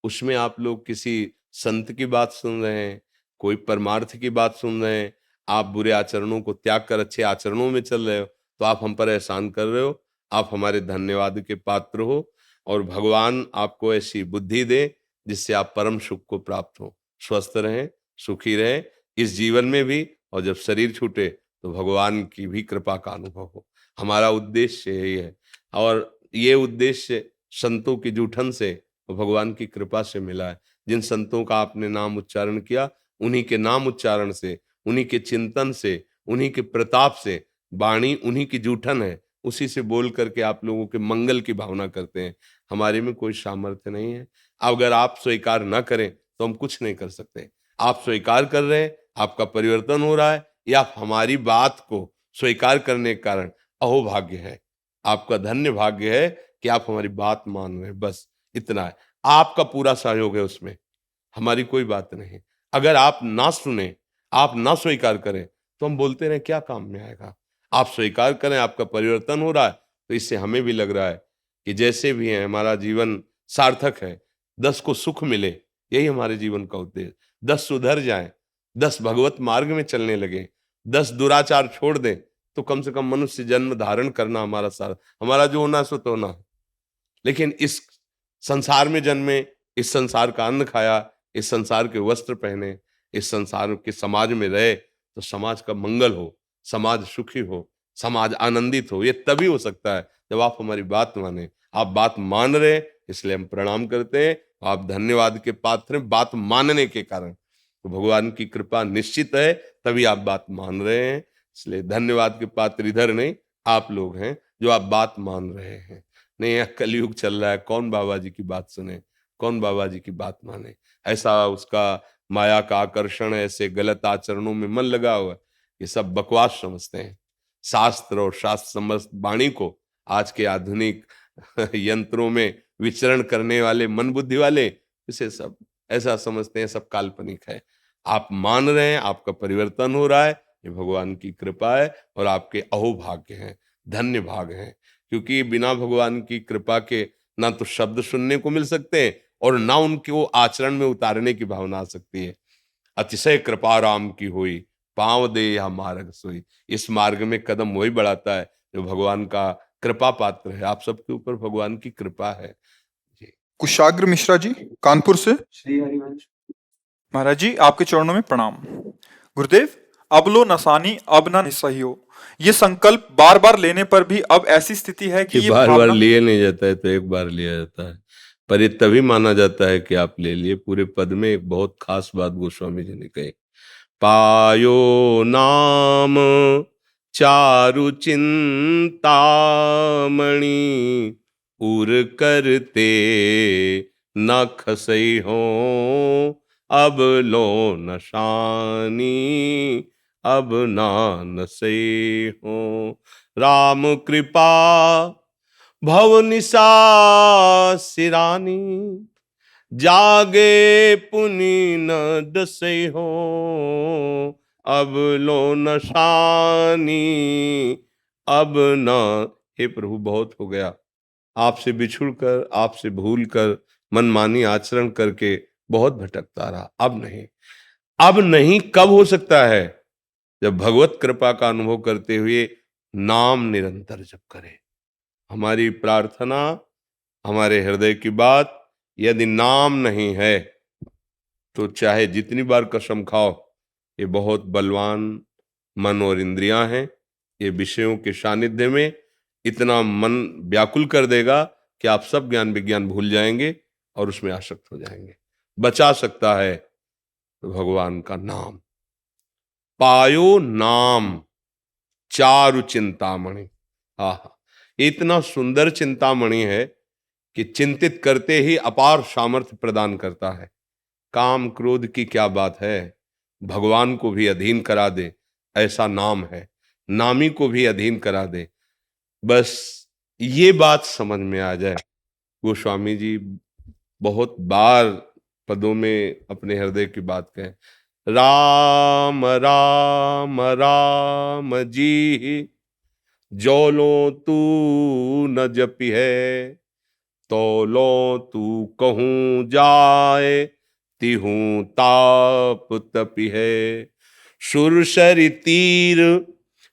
Speaker 3: उसमें आप लोग किसी संत की बात सुन रहे हैं, कोई परमार्थ की बात सुन रहे हैं। आप बुरे आचरणों को त्याग कर अच्छे आचरणों में चल रहे हो, तो आप हम पर एहसान कर रहे हो। आप हमारे धन्यवाद के पात्र हो, और भगवान आपको ऐसी बुद्धि दे जिससे आप परम सुख को प्राप्त हो। स्वस्थ रहें, सुखी रहें इस जीवन में भी, और जब शरीर छूटे तो भगवान की भी कृपा का अनुभव हो। हमारा उद्देश्य यही है, और ये उद्देश्य संतों की जूठन से और भगवान की कृपा से मिला है। जिन संतों का आपने नाम उच्चारण किया, उन्हीं के नाम उच्चारण से, उन्हीं के चिंतन से, उन्हीं के प्रताप से, वाणी उन्हीं की जूठन है, उसी से बोल करके आप लोगों के मंगल की भावना करते हैं। हमारे में कोई सामर्थ्य नहीं है। अगर आप स्वीकार न करें तो हम कुछ नहीं कर सकते। आप स्वीकार कर रहे हैं, आपका परिवर्तन हो रहा है, या हमारी बात को स्वीकार करने के कारण अहोभाग्य है। आपका धन्य भाग्य है कि आप हमारी बात मान रहे हैं, बस इतना है। आपका पूरा सहयोग है उसमें, हमारी कोई बात नहीं। अगर आप ना सुने, आप ना स्वीकार करें, तो हम बोलते रहे, क्या काम में आएगा? आप स्वीकार करें, आपका परिवर्तन हो रहा है, तो इससे हमें भी लग रहा है कि जैसे भी है हमारा जीवन सार्थक है। 10 को सुख मिले, यही हमारे जीवन का उद्देश्य। 10 सुधर जाएं, 10 भगवत मार्ग में चलने लगे, 10 दुराचार छोड़ दें, तो कम से कम मनुष्य जन्म धारण करना हमारा सारा, हमारा जो होना सो तो होना है। लेकिन इस संसार में जन्मे, इस संसार का अन्न खाया, इस संसार के वस्त्र पहने, इस संसार के समाज में रहे, तो समाज का मंगल हो, समाज सुखी हो, समाज आनंदित हो। ये तभी हो सकता है जब आप हमारी बात माने। आप बात मान रहे हैं, इसलिए हम प्रणाम करते हैं। आप धन्यवाद के पात्र हैं बात मानने के कारण। तो भगवान की कृपा निश्चित है, तभी आप बात मान रहे हैं। इसलिए धन्यवाद के पात्र इधर नहीं, आप लोग हैं जो आप बात मान रहे हैं। नहीं, यह कलयुग चल रहा है, कौन बाबा जी की बात सुने, कौन बाबा जी की बात माने। ऐसा उसका माया का आकर्षण है, ऐसे गलत आचरणों में मन लगा हुआ है, ये सब बकवास समझते हैं। शास्त्र और शास्त्र समस्त वाणी को आज के आधुनिक यंत्रों में विचरण करने वाले मन बुद्धि वाले इसे सब ऐसा समझते हैं, सब काल्पनिक है। आप मान रहे हैं, आपका परिवर्तन हो रहा है, ये भगवान की कृपा है और आपके अहोभाग्य हैं, धन्य भाग हैं। क्योंकि बिना भगवान की कृपा के ना तो शब्द सुनने को मिल सकते हैं और ना उनको आचरण में उतारने की भावना आ सकती है। अतिशय कृपा राम की हुई, पांव दे या मार्ग सोई। इस मार्ग में कदम वही बढ़ाता है जो भगवान का कृपा पात्र है। आप सबके ऊपर भगवान की कृपा है जी।
Speaker 1: कुशाग्र मिश्रा जी, कानपुर से।
Speaker 2: श्री हरिवंश।
Speaker 1: महाराज जी, आपके चरणों में प्रणाम। गुरुदेव, अब लो नसानी अब ना सही हो, ये संकल्प बार बार लेने पर भी अब ऐसी स्थिति है कि ये
Speaker 3: बार बार
Speaker 1: भावना
Speaker 3: लिए नहीं जाता है तो एक बार लिया जाता है, पर ये तभी माना जाता है कि आप ले लिए। पूरे पद में एक बहुत खास बात गोस्वामी जी ने कही, पायो नाम चारु चिंतामणि उर करते न खसई हो अब लो नशानी अब ना नसई हो। राम कृपा भव निशा सिरानी जागे पुनि न दसई हो अब लो नशानी अब न। हे प्रभु, बहुत हो गया, आपसे बिछुड़ कर, आपसे भूल कर, मनमानी आचरण करके बहुत भटकता रहा। अब नहीं, अब नहीं कब हो सकता है? जब भगवत कृपा का अनुभव करते हुए नाम निरंतर जप करें। हमारी प्रार्थना, हमारे हृदय की बात, यदि नाम नहीं है तो चाहे जितनी बार कसम खाओ, ये बहुत बलवान मन और इंद्रियां हैं, ये विषयों के सानिध्य में इतना मन व्याकुल कर देगा कि आप सब ज्ञान विज्ञान भूल जाएंगे और उसमें आसक्त हो जाएंगे। बचा सकता है तो भगवान का नाम। पायो नाम चारु चिंतामणि। आहा, इतना सुंदर चिंतामणि है कि चिंतित करते ही अपार सामर्थ्य प्रदान करता है। काम क्रोध की क्या बात है, भगवान को भी अधीन करा दे, ऐसा नाम है। नामी को भी अधीन करा दे, बस ये बात समझ में आ जाए। गोस्वामी जी बहुत बार पदों में अपने हृदय की बात कहें, राम राम राम जी जो लो तू न जपी है, तो लो तू कहूं जाए तिहूं ताप तपी है। सुरसरि तीर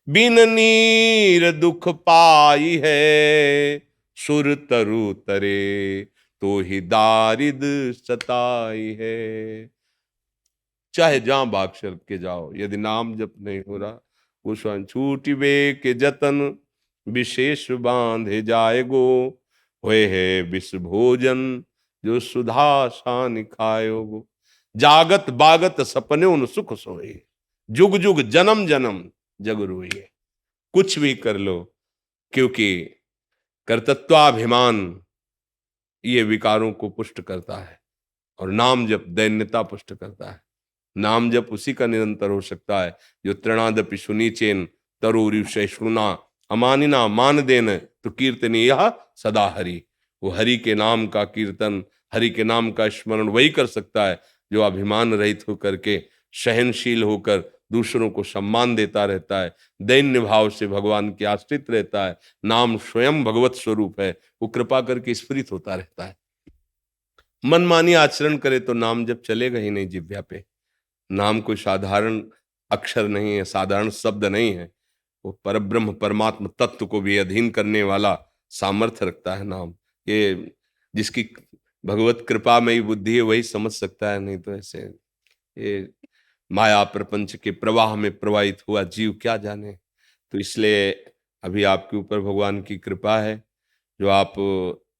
Speaker 3: बिन नीर दुख पाई है, सुर तरु तरे तो ही दारिद सताई है। चाहे जहां भाग चल के जाओ, यदि नाम जप नहीं हो रहा, गोस्वामी छूटिबे के जतन विशेष बांधे जाएगो, होए है विष भोजन जो सुधा सान खाएगो। जागत बागत सपने उन सुख सोए, जुग जुग जन्म जन्म जग रोए। कुछ भी कर लो, क्योंकि कर्तृत्वाभिमान ये विकारों को पुष्ट करता है और नाम जप दैन्यता पुष्ट करता है। नाम जप उसी का निरंतर हो सकता है जो तृणादपि सुनीचेन तरुरी सहिष्णुना अमानिना मान देन तो कीर्तनी यह सदा हरि। वो हरि के नाम का कीर्तन, हरि के नाम का स्मरण वही कर सकता है जो अभिमान रहित होकर के, सहनशील होकर दूसरों को सम्मान देता रहता है, दैन्य भाव से भगवान के आश्रित रहता है। नाम स्वयं भगवत स्वरूप है, वो कृपा करके स्फुरित होता रहता है। मनमानी आचरण करे तो नाम जब चलेगा ही नहीं जिह्वा पे। नाम कोई साधारण अक्षर नहीं है, साधारण शब्द नहीं है, वो परब्रह्म परमात्मा तत्व को भी अधीन करने वाला सामर्थ्य रखता है नाम। ये जिसकी भगवत कृपा में ही बुद्धि है वही समझ सकता है, नहीं तो ऐसे ये माया प्रपंच के प्रवाह में प्रवाहित हुआ जीव क्या जाने। तो इसलिए अभी आपके ऊपर भगवान की कृपा है, जो आप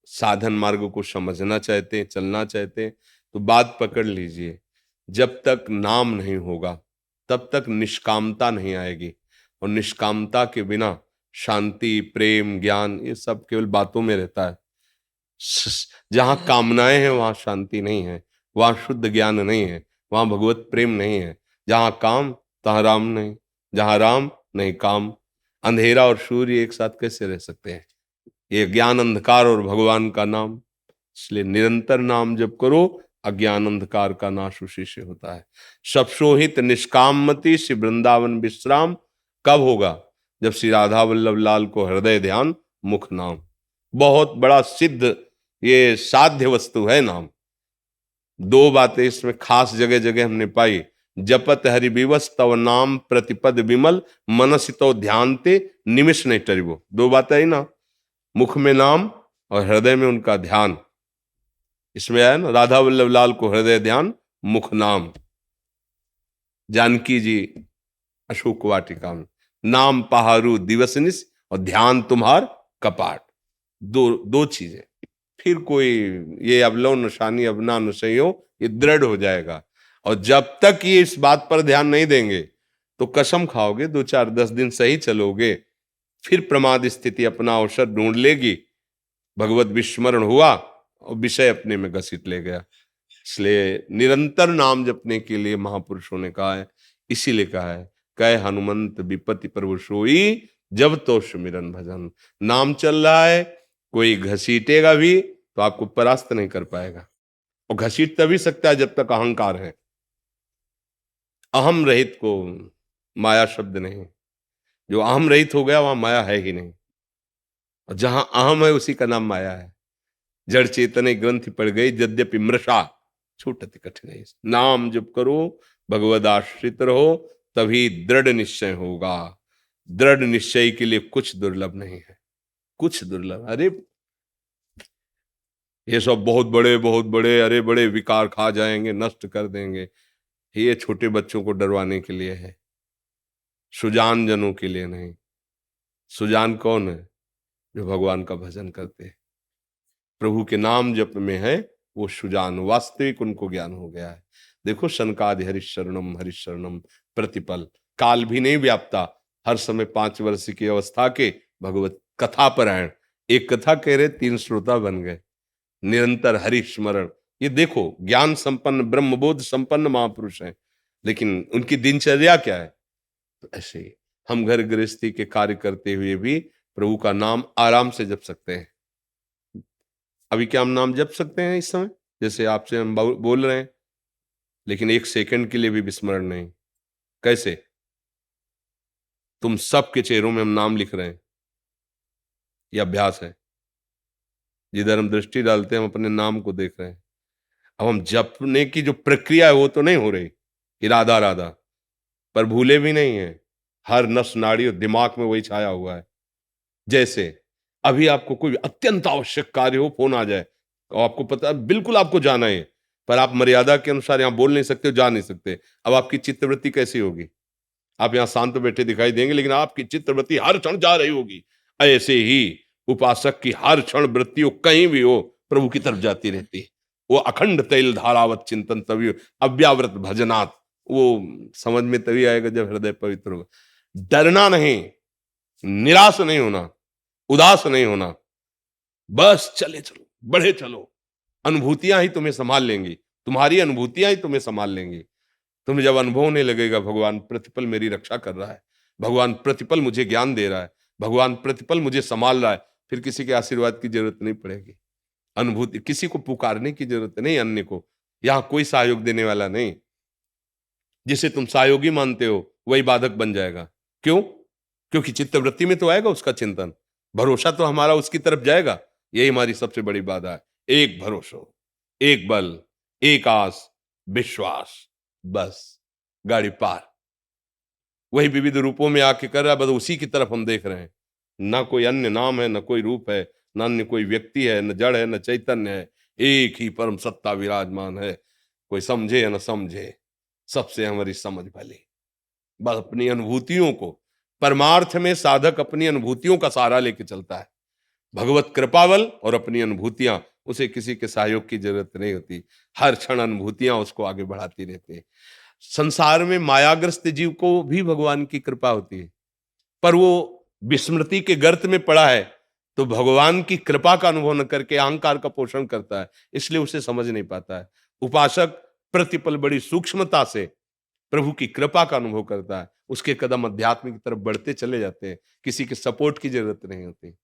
Speaker 3: साधन मार्ग को समझना चाहते हैं, चलना चाहते हैं, तो बात पकड़ लीजिए। जब तक नाम नहीं होगा तब तक निष्कामता नहीं आएगी, और निष्कामता के बिना शांति, प्रेम, ज्ञान ये सब केवल बातों में रहता है। जहां कामनाएं हैं वहां शांति नहीं है, वहां शुद्ध ज्ञान नहीं है, वहां भगवत प्रेम नहीं है। जहां काम तहां राम नहीं, जहां राम नहीं काम। अंधेरा और सूर्य एक साथ कैसे रह सकते हैं? ये ज्ञान अंधकार और भगवान का नाम, इसलिए निरंतर नाम जप करो, अज्ञान अंधकार का नाश उसी से होता है। सबसोहित निष्कामति श्री वृंदावन विश्राम कब होगा? जब श्री राधा वल्लभ लाल को हृदय ध्यान मुख नाम। बहुत बड़ा सिद्ध ये साध्य वस्तु है नाम। दो बातें इसमें खास जगह जगह हमने पाई। जपत हरि विवश तव नाम प्रतिपद विमल मनसितो ध्यानते निमिष नहीं टरिबो। दो बातें आई ना, मुख में नाम और हृदय में उनका ध्यान। इसमें आया ना, राधा वल्लभ लाल को हृदय ध्यान मुख नाम। जानकी जी अशोक वाटिका में नाम पहारू दिवसनिस और ध्यान तुम्हार कपाट। दो चीजें। फिर कोई ये अवलो नशानी अवना नशयो ये दृढ़ हो जाएगा। और जब तक ये इस बात पर ध्यान नहीं देंगे तो कसम खाओगे, 2-4-10 दिन सही चलोगे, फिर प्रमाद स्थिति अपना अवसर ढूंढ लेगी। भगवत विस्मरण हुआ और विषय अपने में घसीट ले गया। इसलिए निरंतर नाम जपने के लिए महापुरुषों ने कहा है, इसीलिए कहा है, कह हनुमंत विपत्ति प्रभु सोई जब तो सुमिरन भजन। नाम चल रहा है, कोई घसीटेगा भी तो आपको परास्त नहीं कर पाएगा। और घसीट तभी सकता है जब तक अहंकार है। अहम रहित को माया शब्द नहीं। जो अहम रहित हो गया वहां माया है ही नहीं, और जहां अहम है उसी का नाम माया है। जड़ चेतन ग्रंथि पड़ गई यद्यपि मृषा छूटति कठिन। नाम जप करो, भगवद आश्रित रहो, तभी दृढ़ निश्चय होगा। दृढ़ निश्चय के लिए कुछ दुर्लभ नहीं है, कुछ दुर्लभ। अरे ये सब बहुत बड़े अरे बड़े विकार खा जाएंगे, नष्ट कर देंगे, ये छोटे बच्चों को डरवाने के लिए है, सुजान जनों के लिए नहीं। सुजान कौन है? जो भगवान का भजन करते हैं, प्रभु के नाम जप में है, वो सुजान, वास्तविक उनको ज्ञान हो गया है। देखो सनकादि हरिशरणम प्रतिपल, काल भी नहीं व्याप्ता, हर समय 5 वर्ष की अवस्था के भगवत कथा परायण। एक कथा कह रहे 3 श्रोता बन गए। निरंतर हरि स्मरण, ये देखो ज्ञान संपन्न ब्रह्मबोध संपन्न महापुरुष हैं, लेकिन उनकी दिनचर्या क्या है? तो ऐसे ही हम घर गृहस्थी के कार्य करते हुए भी प्रभु का नाम आराम से जप सकते हैं। अभी क्या हम नाम जप सकते हैं इस समय, जैसे आपसे हम बोल रहे हैं, लेकिन 1 सेकंड के लिए भी विस्मरण नहीं। कैसे? तुम सबके चेहरों में हम नाम लिख रहे हैं, यह अभ्यास है। जिधर हम दृष्टि डालते हैं हम अपने नाम को देख रहे हैं। अब हम जपने की जो प्रक्रिया है वो तो नहीं हो रही कि राधा राधा, पर भूले भी नहीं है, हर नस नाड़ी और दिमाग में वही छाया हुआ है। जैसे अभी आपको कोई अत्यंत आवश्यक कार्य हो, फोन आ जाए और आपको पता बिल्कुल आपको जाना है, पर आप मर्यादा के अनुसार यहाँ बोल नहीं सकते, जा नहीं सकते। अब आपकी चित्तवृत्ति कैसी होगी? आप यहाँ शांत बैठे दिखाई देंगे, लेकिन आपकी चित्तवृत्ति हर क्षण जा रही होगी। ऐसे ही उपासक की हर क्षण वृत्ति हो, कहीं भी हो, प्रभु की तरफ जाती रहती है। वो अखंड तैल धारावत चिंतन तभी अव्यावृत भजनात्, वो समझ में तभी आएगा जब हृदय पवित्र होगा। डरना नहीं, निराश नहीं होना, उदास नहीं होना, बस चले चलो, बढ़े चलो। अनुभूतियां ही तुम्हें संभाल लेंगी, तुम्हारी अनुभूतियां ही तुम्हें संभाल लेंगी। तुम्हें जब अनुभव होने लगेगा भगवान प्रतिपल मेरी रक्षा कर रहा है, भगवान प्रतिपल मुझे ज्ञान दे रहा है, भगवान प्रतिपल मुझे संभाल रहा है, फिर किसी के आशीर्वाद की जरूरत नहीं पड़ेगी। अनुभूति, किसी को पुकारने की जरूरत नहीं, अन्य को। यहां कोई सहयोग देने वाला नहीं। जिसे तुम सहयोगी मानते हो वही बाधक बन जाएगा। क्यों? क्योंकि चित्तवृत्ति में तो आएगा उसका चिंतन, भरोसा तो हमारा उसकी तरफ जाएगा। यही हमारी सबसे बड़ी बाधा है। एक भरोसा, एक बल, एक आस, विश्वास, बस गाड़ी पार। वही विविध रूपों में आके कर रहा है, बस उसी की तरफ हम देख रहे हैं। ना कोई अन्य नाम है, ना कोई रूप है, न अन्य कोई व्यक्ति है, न जड़ है, न चैतन्य है, एक ही परम सत्ता विराजमान है। कोई समझे या न समझे, सबसे हमारी समझ भली। बस अपनी अनुभूतियों को, परमार्थ में साधक अपनी अनुभूतियों का सहारा लेके चलता है। भगवत कृपावल और अपनी अनुभूतियां, उसे किसी के सहयोग की जरूरत नहीं होती। हर क्षण अनुभूतियां उसको आगे बढ़ाती रहती है। संसार में मायाग्रस्त जीव को भी भगवान की कृपा होती है, पर वो विस्मृति के गर्त में पड़ा है, तो भगवान की कृपा का अनुभव न करके अहंकार का पोषण करता है, इसलिए उसे समझ नहीं पाता है। उपासक प्रतिपल बड़ी सूक्ष्मता से प्रभु की कृपा का अनुभव करता है, उसके कदम अध्यात्म की तरफ बढ़ते चले जाते हैं, किसी के सपोर्ट की जरूरत नहीं होती।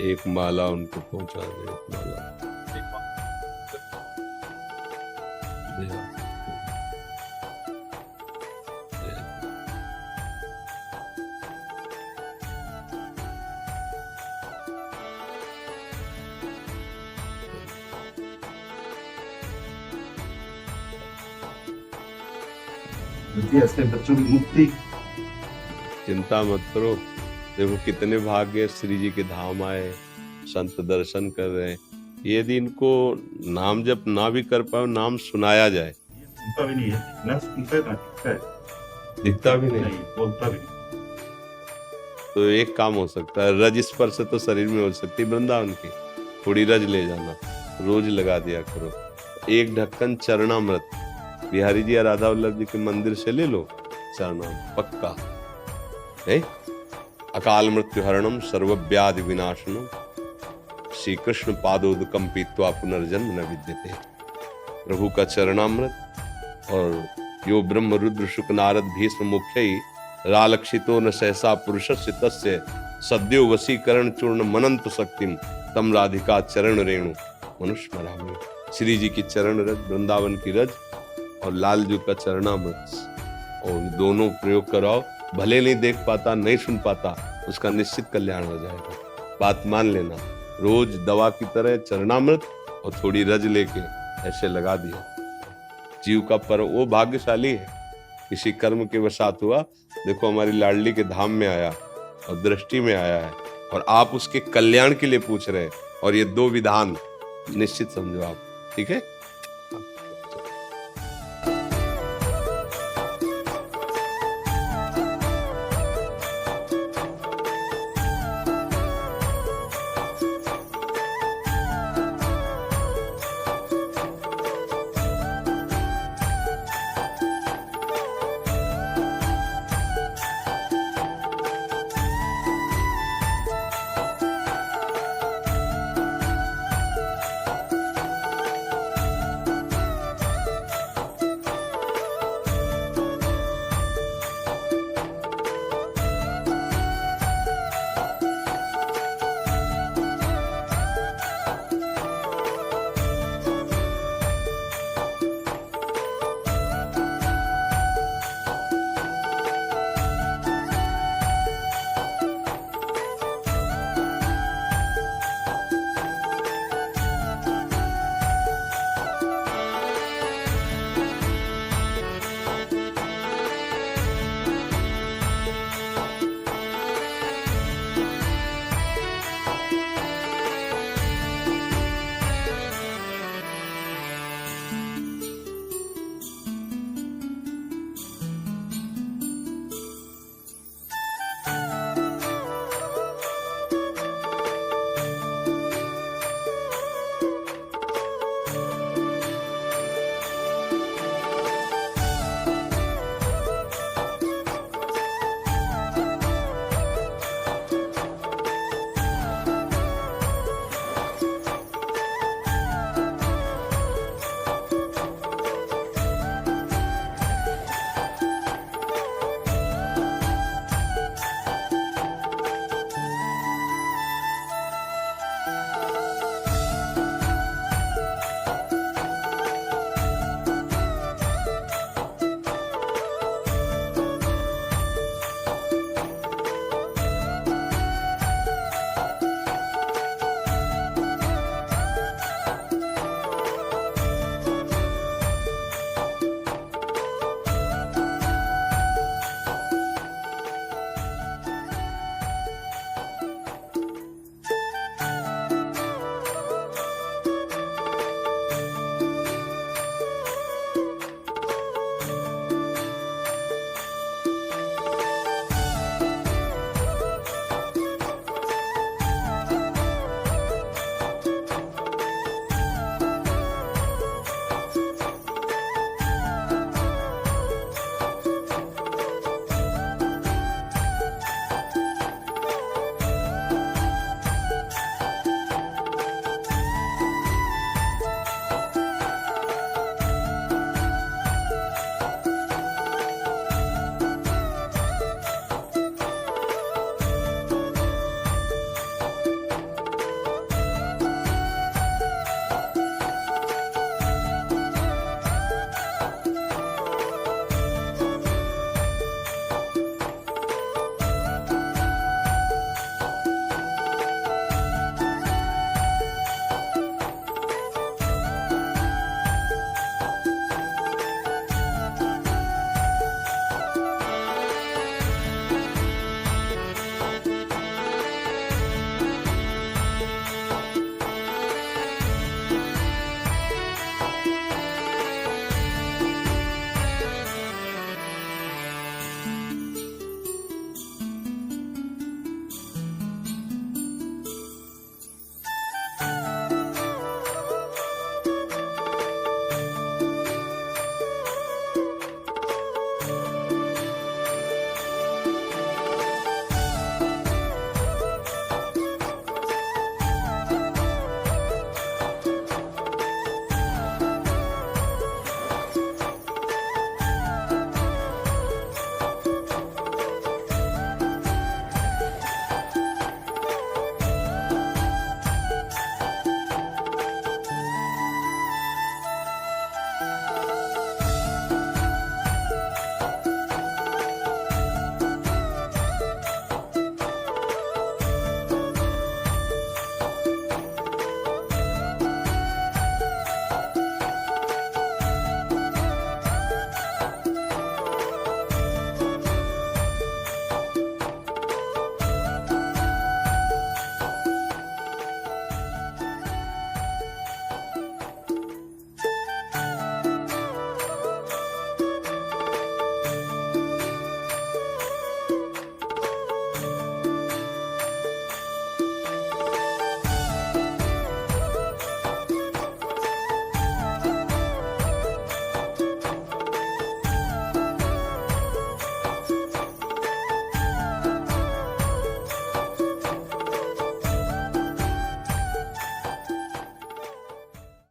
Speaker 3: एक माला उनको पहुंचा दे, एक माला दे आ।
Speaker 5: ऐसे बच्चों की मुक्ति।
Speaker 3: चिंता मत करो, देखो कितने भाग्य श्री जी के धाम आए, संत दर्शन कर रहे हैं। यदि इनको नाम जप ना भी कर पाओ, नाम सुनाया जाए।
Speaker 5: सुनता भी नहीं है ना, सुनता है ना, दिखता है,
Speaker 3: दिखता भी नहीं।
Speaker 5: नहीं बोलता भी नहीं।
Speaker 3: तो एक काम हो सकता है, रज स्पर्श तो शरीर में हो सकती है वृंदावन की, थोड़ी रज ले जाना, रोज लगा दिया करो। एक ढक्कन चरणामृत बिहारी जी या राधा वल्लभ जी के मंदिर से ले लो, चरणामृत पक्का है। अकाल मृत्यु हरणम सर्वव्याधि विनाशनम श्री कृष्ण पादोदकम पीत्वा पुनर्जन्म न विद्यते। प्रभु का चरणामृत और यो ब्रह्म रुद्र शुक नारद भीष्म मुख्य रालक्षितो न सहसा पुरुषस्य तस्य सद्यो वशीकरण चूर्ण मनंत शक्तिम तम राधिका चरण रेणु मनुष्य मरामी। श्री जी की चरण रज, वृंदावन की रज और लाल जी का चरणामृत, और दोनों प्रयोग कराओ। भले नहीं देख पाता, नहीं सुन पाता, उसका निश्चित कल्याण हो जाएगा। बात मान लेना। रोज दवा की तरह चरणामृत और थोड़ी रज लेके ऐसे लगा दिया। जीव का पर्व वो भाग्यशाली है, किसी कर्म के वशात हुआ। देखो हमारी लाडली के धाम में आया और दृष्टि में आया है, और आप उसके कल्याण के लिए पूछ रहे हैं, और ये दो विधान निश्चित समझो आप, ठीक है।